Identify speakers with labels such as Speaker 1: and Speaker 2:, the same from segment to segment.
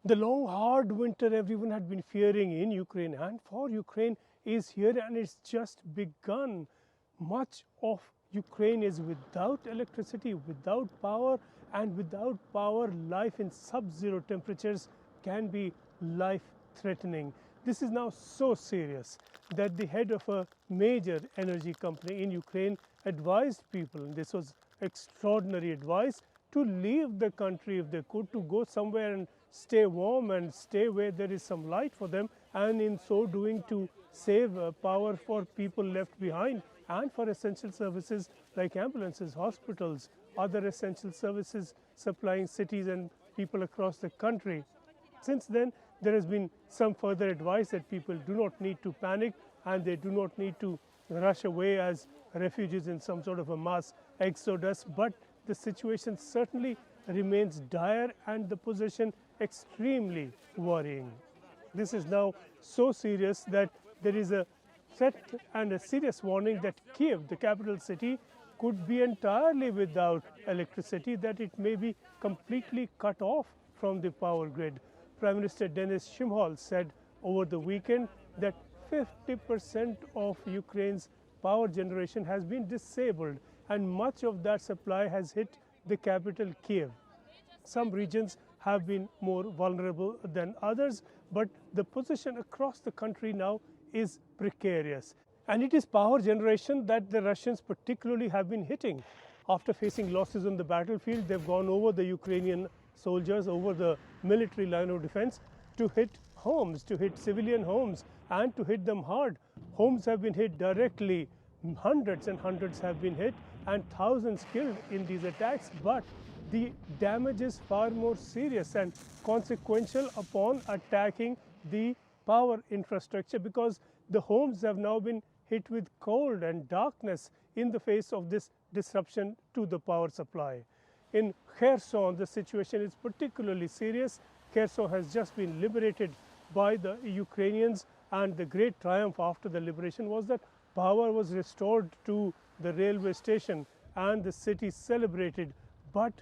Speaker 1: The long, hard winter everyone had been fearing in Ukraine and for Ukraine is here, and it's just begun. Much of Ukraine is without electricity, without power, and without power, life in sub-zero temperatures can be life-threatening. This is now so serious that the head of a major energy company in Ukraine advised people, and this was extraordinary advice, to leave the country if they could, to go somewhere and stay warm and stay where there is some light for them, and in so doing to save power for people left behind and for essential services like ambulances, hospitals, other essential services supplying cities and people across the country. Since then, there has been some further advice that people do not need to panic and they do not need to rush away as refugees in some sort of a mass exodus, but the situation certainly remains dire and the position extremely worrying. This is now so serious that there is a threat and a serious warning that Kiev, the capital city, could be entirely without electricity, that it may be completely cut off from the power grid. Prime Minister Denis Shmyhal said over the weekend that 50% of Ukraine's power generation has been disabled, and much of that supply has hit the capital Kiev. Some regions have been more vulnerable than others, but the position across the country now is precarious. And it is power generation that the Russians particularly have been hitting. After facing losses on the battlefield, they've gone over the Ukrainian soldiers, over the military line of defense, to hit homes, to hit civilian homes, and to hit them hard. Homes have been hit directly, hundreds and hundreds have been hit, and thousands killed in these attacks, but the damage is far more serious and consequential upon attacking the power infrastructure, because the homes have now been hit with cold and darkness in the face of this disruption to the power supply. In Kherson, the situation is particularly serious. Kherson has just been liberated by the Ukrainians, and the great triumph after the liberation was that power was restored to the railway station and the city celebrated. But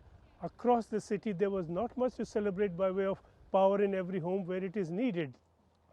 Speaker 1: across the city, there was not much to celebrate by way of power in every home where it is needed.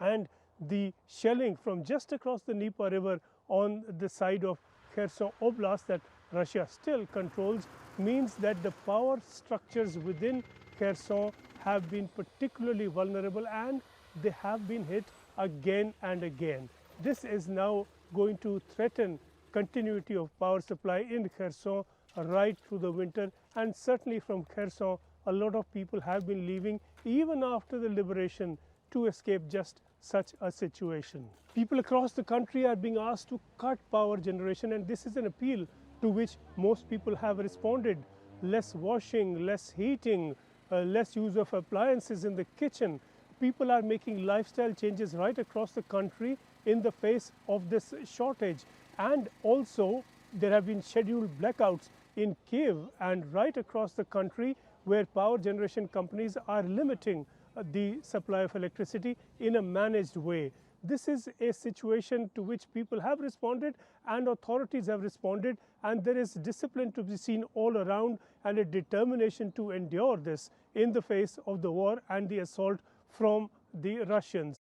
Speaker 1: And the shelling from just across the Dnieper River on the side of Kherson Oblast that Russia still controls means that the power structures within Kherson have been particularly vulnerable, and they have been hit again and again. This is now going to threaten continuity of power supply in Kherson right through the winter, and certainly from Kherson a lot of people have been leaving even after the liberation to escape just such a situation. People across the country are being asked to cut power generation, and this is an appeal to which most people have responded. Less washing, less heating, less use of appliances in the kitchen. People are making lifestyle changes right across the country in the face of this shortage. And also there have been scheduled blackouts in Kiev and right across the country where power generation companies are limiting the supply of electricity in a managed way. This is a situation to which people have responded and authorities have responded, and there is discipline to be seen all around and a determination to endure this in the face of the war and the assault from the Russians.